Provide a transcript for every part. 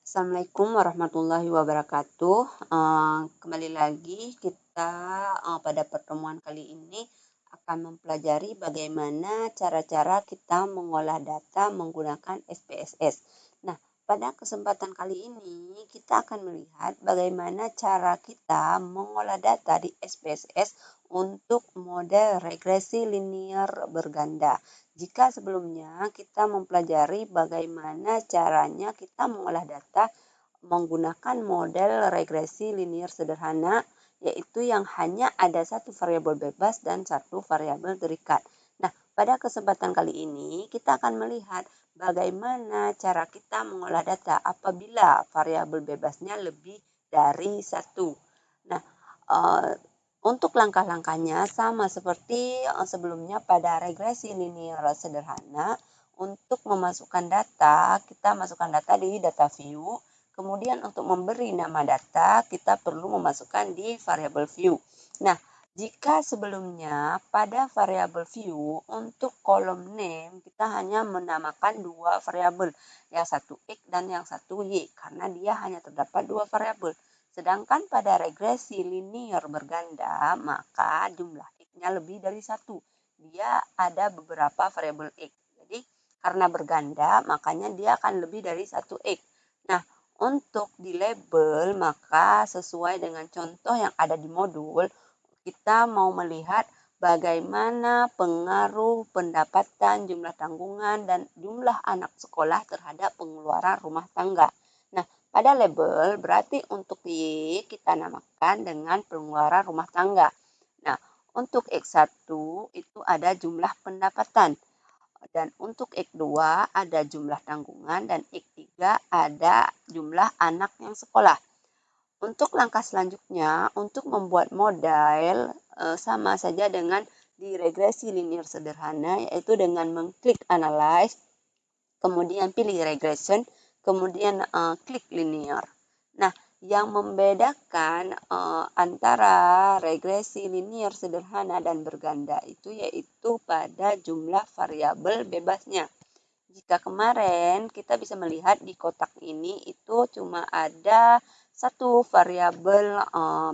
Assalamualaikum warahmatullahi wabarakatuh. Kembali lagi kita pada pertemuan kali ini akan mempelajari bagaimana cara-cara kita mengolah data menggunakan SPSS. Nah, pada kesempatan kali ini kita akan melihat bagaimana cara kita mengolah data di SPSS untuk model regresi linear berganda. Jika sebelumnya kita mempelajari bagaimana caranya kita mengolah data menggunakan model regresi linear sederhana, yaitu yang hanya ada satu variabel bebas dan satu variabel terikat. Nah, pada kesempatan kali ini kita akan melihat bagaimana cara kita mengolah data apabila variabel bebasnya lebih dari satu. Nah, eh, untuk langkah-langkahnya sama seperti sebelumnya pada regresi linear sederhana. Untuk memasukkan data, kita masukkan data di data view. Kemudian untuk memberi nama data, kita perlu memasukkan di variabel view. Nah, jika sebelumnya pada variabel view untuk kolom name kita hanya menamakan dua variabel, yang satu X dan yang satu Y, karena dia hanya terdapat dua variabel. Sedangkan pada regresi linear berganda, maka jumlah X-nya lebih dari satu. Dia ada beberapa variabel X. Jadi, karena berganda, makanya dia akan lebih dari satu X. Nah, untuk di label, maka sesuai dengan contoh yang ada di modul, kita mau melihat bagaimana pengaruh pendapatan, jumlah tanggungan, dan jumlah anak sekolah terhadap pengeluaran rumah tangga. Nah, pada label berarti untuk Y kita namakan dengan pengeluaran rumah tangga. Nah, untuk X1 itu ada jumlah pendapatan. Dan untuk X2 ada jumlah tanggungan dan X3 ada jumlah anak yang sekolah. Untuk langkah selanjutnya, untuk membuat model sama saja dengan di regresi linear sederhana, yaitu dengan mengklik analyze, kemudian pilih regression, kemudian klik linear. Nah, yang membedakan antara regresi linear sederhana dan berganda itu yaitu pada jumlah variabel bebasnya. Jika kemarin kita bisa melihat di kotak ini itu cuma ada satu variabel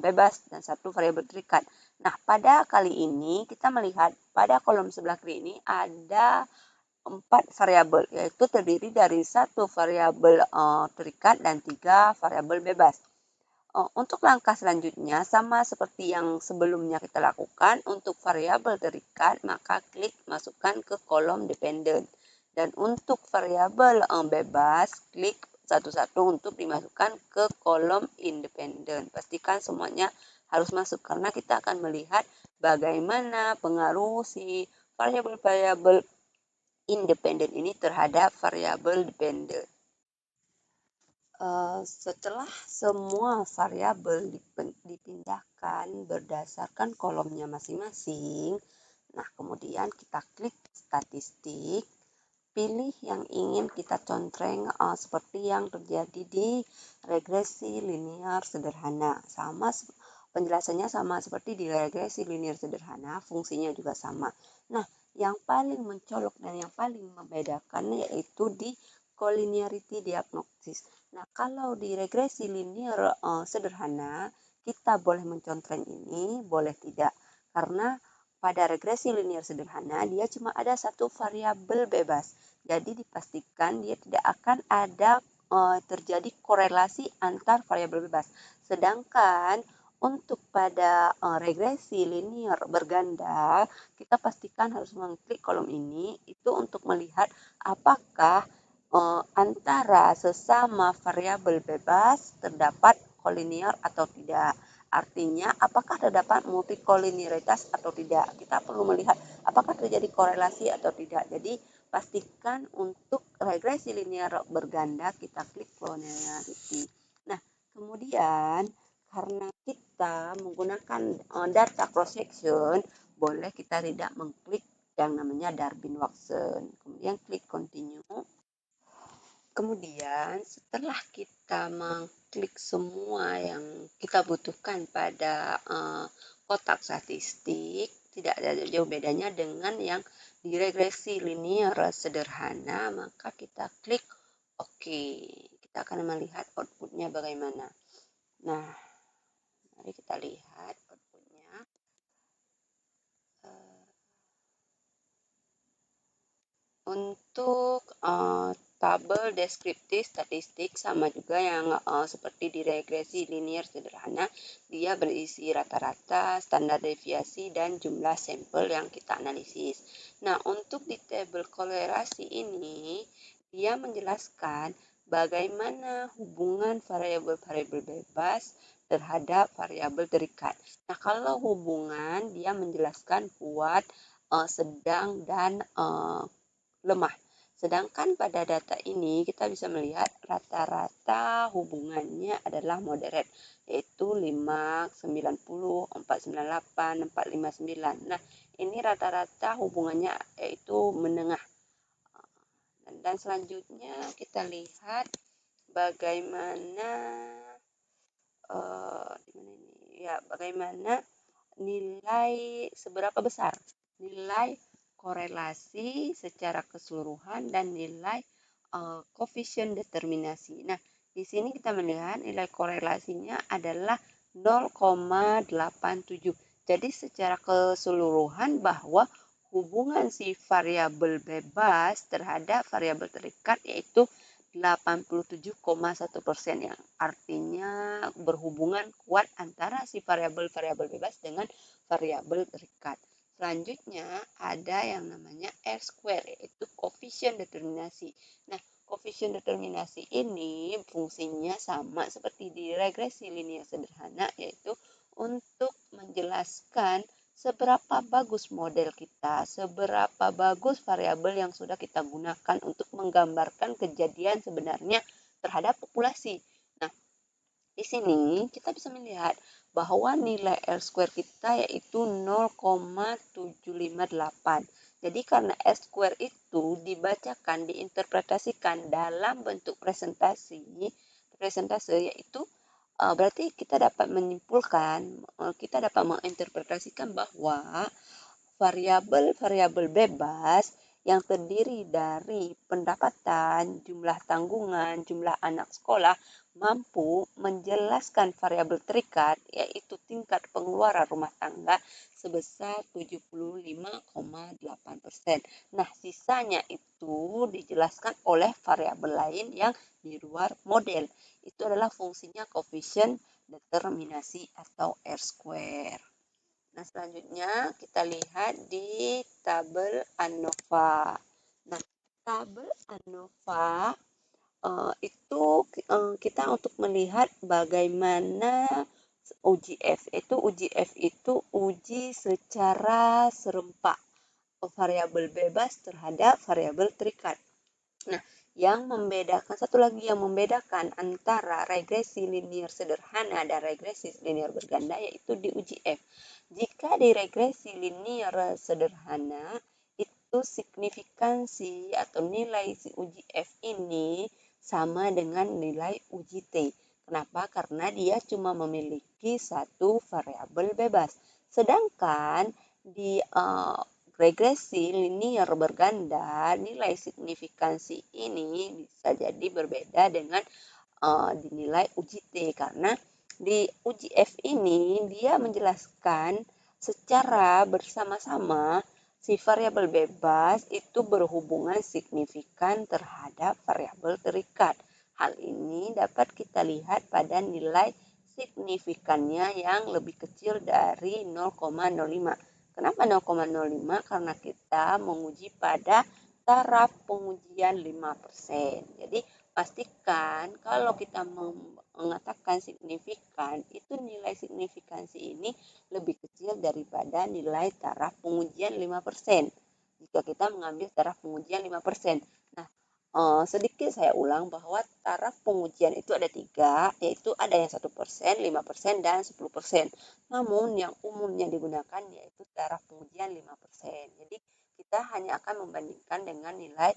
bebas dan satu variabel terikat. Nah, pada kali ini kita melihat pada kolom sebelah kiri ini ada 4 variabel, yaitu terdiri dari satu variabel terikat dan 3 variabel bebas. Untuk langkah selanjutnya sama seperti yang sebelumnya kita lakukan, untuk variabel terikat maka klik masukkan ke kolom dependent. Dan untuk variabel bebas, klik satu-satu untuk dimasukkan ke kolom independent. Pastikan semuanya harus masuk karena kita akan melihat bagaimana pengaruh si variabel-variabel independen ini terhadap variabel dependent. Setelah semua variabel dipindahkan berdasarkan kolomnya masing-masing, nah kemudian kita klik statistik, pilih yang ingin kita contreng seperti yang terjadi di regresi linear sederhana. Sama penjelasannya sama seperti di regresi linear sederhana, fungsinya juga sama. Nah, yang paling mencolok dan yang paling membedakan yaitu di collinearity diagnosis. Nah, kalau di regresi linear sederhana, kita boleh mencontreng ini, boleh tidak. Karena pada regresi linear sederhana, dia cuma ada satu variabel bebas. Jadi dipastikan dia tidak akan ada terjadi korelasi antar variabel bebas. Sedangkan untuk pada regresi linear berganda, kita pastikan harus mengklik kolom ini, itu untuk melihat apakah antara sesama variabel bebas terdapat kolinier atau tidak. Artinya, apakah terdapat multikoliniaritas atau tidak. Kita perlu melihat apakah terjadi korelasi atau tidak. Jadi, pastikan untuk regresi linear berganda, kita klik collinearity. Nah, kemudian karena kita menggunakan data cross section, boleh kita tidak mengklik yang namanya Darwin-Watson. Kemudian klik continue. Kemudian setelah kita mengklik semua yang kita butuhkan pada kotak statistik, tidak ada jauh bedanya dengan yang di regresi linear sederhana, maka kita klik OK. kita akan melihat outputnya bagaimana. Nah, mari kita lihat outputnya. Untuk tabel deskriptif statistik sama juga yang seperti di regresi linear sederhana, dia berisi rata-rata, standar deviasi, dan jumlah sampel yang kita analisis. Nah, untuk di tabel kolerasi ini, dia menjelaskan bagaimana hubungan variabel-variabel bebas terhadap variabel terikat. Nah, kalau hubungan, dia menjelaskan kuat, sedang, dan lemah. Sedangkan pada data ini kita bisa melihat rata-rata hubungannya adalah moderate, yaitu 5, 90, 498, 459. Nah, ini rata-rata hubungannya yaitu menengah. Dan selanjutnya kita lihat bagaimana bagaimana nilai seberapa besar nilai korelasi secara keseluruhan dan nilai koefisien determinasi. Nah, di sini kita melihat nilai korelasinya adalah 0,87. Jadi secara keseluruhan bahwa hubungan si variabel bebas terhadap variabel terikat yaitu 87,1%, yang artinya berhubungan kuat antara si variabel-variabel bebas dengan variabel terikat. Selanjutnya ada yang namanya R-square, yaitu koefisien determinasi. Nah, koefisien determinasi ini fungsinya sama seperti di regresi linear sederhana, yaitu untuk menjelaskan seberapa bagus model kita, seberapa bagus variabel yang sudah kita gunakan untuk menggambarkan kejadian sebenarnya terhadap populasi. Nah, di sini kita bisa melihat bahwa nilai R-square kita yaitu 0,758. Jadi karena R-square itu dibacakan, diinterpretasikan dalam bentuk presentase yaitu berarti kita dapat menyimpulkan, kita dapat menginterpretasikan bahwa variabel-variabel bebas yang terdiri dari pendapatan, jumlah tanggungan, jumlah anak sekolah mampu menjelaskan variabel terikat yaitu tingkat pengeluaran rumah tangga sebesar 75,8%. Nah, sisanya itu dijelaskan oleh variabel lain yang di luar model. Itu adalah fungsinya koefisien determinasi atau R-square. Nah, selanjutnya kita lihat di tabel ANOVA. Nah, tabel ANOVA itu kita untuk melihat bagaimana uji F. Uji F itu uji secara serempak variabel bebas terhadap variabel terikat. Nah, satu lagi yang membedakan antara regresi linear sederhana dan regresi linear berganda yaitu di uji F. Jika di regresi linear sederhana itu signifikansi atau nilai uji F ini sama dengan nilai uji T. Kenapa? Karena dia cuma memiliki satu variabel bebas. Sedangkan di regresi linear berganda, nilai signifikansi ini bisa jadi berbeda dengan dinilai uji T, karena di uji F ini dia menjelaskan secara bersama-sama si variabel bebas itu berhubungan signifikan terhadap variabel terikat. Hal ini dapat kita lihat pada nilai signifikannya yang lebih kecil dari 0,05. Kenapa 0,05? Karena kita menguji pada taraf pengujian 5%. Jadi pastikan kalau kita mengatakan signifikan, itu nilai signifikansi ini lebih kecil daripada nilai taraf pengujian 5%. Jika kita mengambil taraf pengujian 5%. Nah, sedikit saya ulang bahwa taraf pengujian itu ada 3, yaitu ada yang 1%, 5%, dan 10%. Namun yang umumnya digunakan yaitu taraf pengujian 5%. Jadi kita hanya akan membandingkan dengan nilai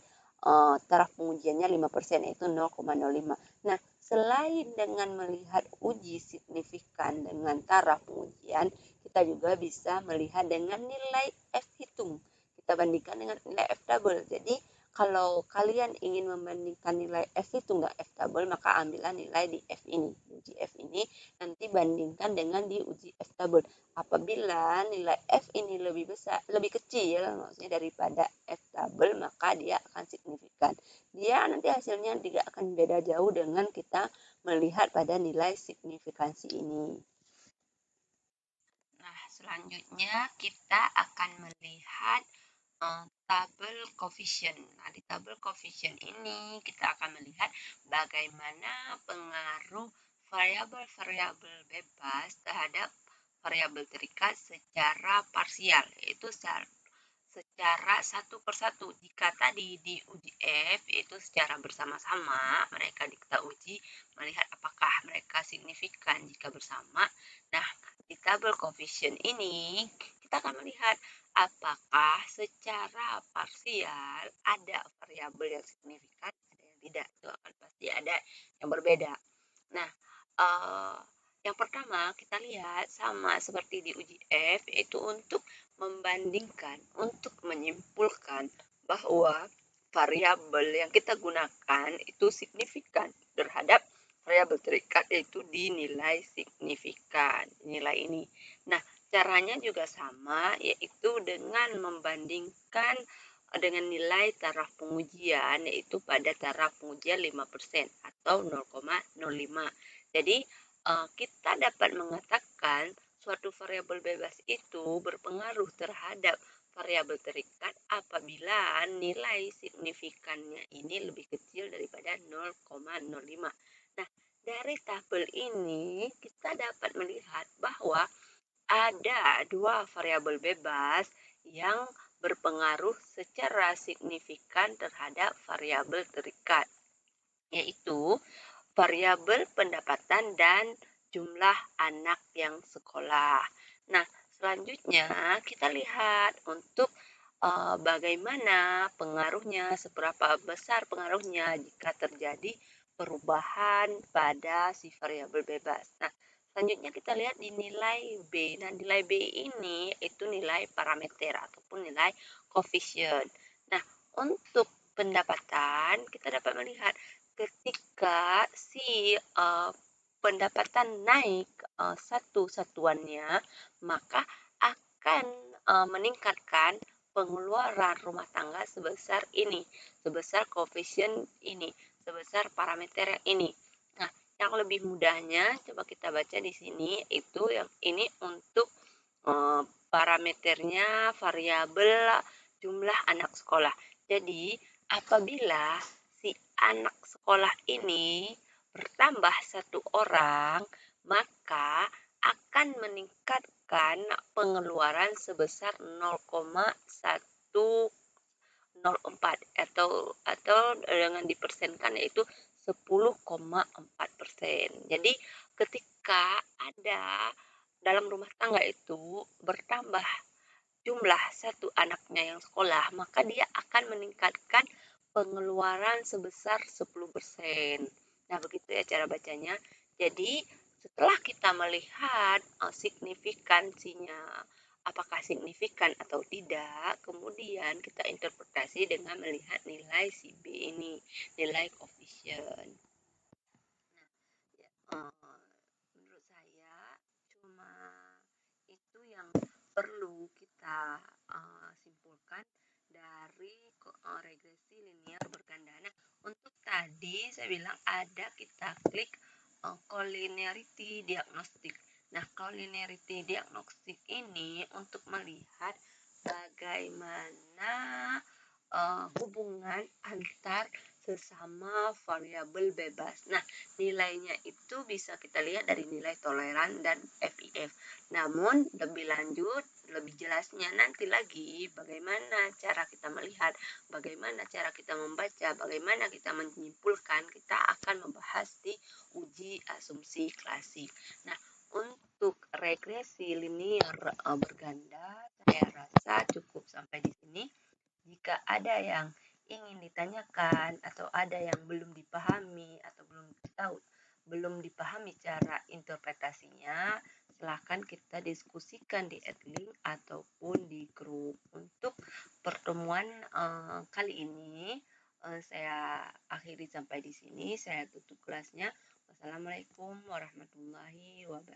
taraf pengujiannya 5%, yaitu 0,05. Nah, selain dengan melihat uji signifikan dengan taraf pengujian, kita juga bisa melihat dengan nilai F hitung. Kita bandingkan dengan nilai F double. Jadi Kalau kalian ingin membandingkan nilai F itu nggak F-double, maka ambillah nilai di F ini, uji F ini, nanti bandingkan dengan di uji F-double. Apabila nilai F ini lebih besar, lebih kecil, maksudnya daripada F-double, maka dia akan signifikan. Dia nanti hasilnya tidak akan beda jauh dengan kita melihat pada nilai signifikansi ini. Nah, selanjutnya kita akan melihat tabel koefisien. Nah, di tabel koefisien ini kita akan melihat bagaimana pengaruh variabel-variabel bebas terhadap variabel terikat secara parsial, yaitu secara satu persatu. Jika tadi di uji F itu secara bersama-sama mereka kita uji melihat apakah mereka signifikan jika bersama. Nah, di tabel koefisien ini kita akan melihat apakah secara parsial ada variabel yang signifikan, ada yang tidak. Itu akan pasti ada yang berbeda. Nah, yang pertama kita lihat sama seperti di uji F, yaitu untuk membandingkan, untuk menyimpulkan bahwa variabel yang kita gunakan itu signifikan terhadap variabel terikat, yaitu di nilai signifikan, nilai ini. Nah, caranya juga sama, yaitu dengan membandingkan dengan nilai taraf pengujian, yaitu pada taraf pengujian 5% atau 0,05. Jadi, kita dapat mengatakan suatu variabel bebas itu berpengaruh terhadap variabel terikat apabila nilai signifikannya ini lebih kecil daripada 0,05. Nah, dari tabel ini kita dapat melihat bahwa ada dua variabel bebas yang berpengaruh secara signifikan terhadap variabel terikat, yaitu variabel pendapatan dan jumlah anak yang sekolah. Nah, selanjutnya kita lihat untuk bagaimana pengaruhnya, seberapa besar pengaruhnya jika terjadi perubahan pada si variabel bebas. Nah, selanjutnya kita lihat di nilai B. Nah, nilai B ini itu nilai parameter ataupun nilai koefisien. Nah, untuk pendapatan kita dapat melihat ketika si pendapatan naik satu satuannya, maka akan meningkatkan pengeluaran rumah tangga sebesar ini, sebesar koefisien ini, sebesar parameter yang ini. Nah, yang lebih mudahnya coba kita baca di sini, itu yang ini untuk parameternya variabel jumlah anak sekolah. Jadi, apabila si anak sekolah ini bertambah satu orang, maka akan meningkatkan pengeluaran sebesar 0,104 atau dengan dipersenkan yaitu 10,4%. Jadi ketika ada dalam rumah tangga itu bertambah jumlah satu anaknya yang sekolah, maka dia akan meningkatkan pengeluaran sebesar 10%. Nah, begitu ya cara bacanya. Jadi, setelah kita melihat signifikansinya, apakah signifikan atau tidak, kemudian kita interpretasi dengan melihat nilai si B ini, nilai koefisien. Nah, menurut saya cuma itu yang perlu kita simpulkan dari regresi linear berganda. Nah, untuk tadi saya bilang ada kita klik collinearity diagnostic. Nah, collinearity diagnostic ini untuk melihat bagaimana hubungan antar sesama variabel bebas. Nah, nilainya itu bisa kita lihat dari nilai toleran dan FIF. Namun lebih lanjut, lebih jelasnya nanti lagi bagaimana cara kita melihat, bagaimana cara kita membaca, bagaimana kita menyimpulkan, kita akan membahas di uji asumsi klasik. Nah, untuk regresi linear berganda, saya rasa cukup sampai di sini. Jika ada yang ingin ditanyakan atau ada yang belum dipahami atau belum dipahami cara interpretasinya, silahkan kita diskusikan di adlink ataupun di grup. Untuk pertemuan kali ini saya akhiri sampai di sini. Saya tutup kelasnya. Wassalamualaikum warahmatullahi wabarakatuh.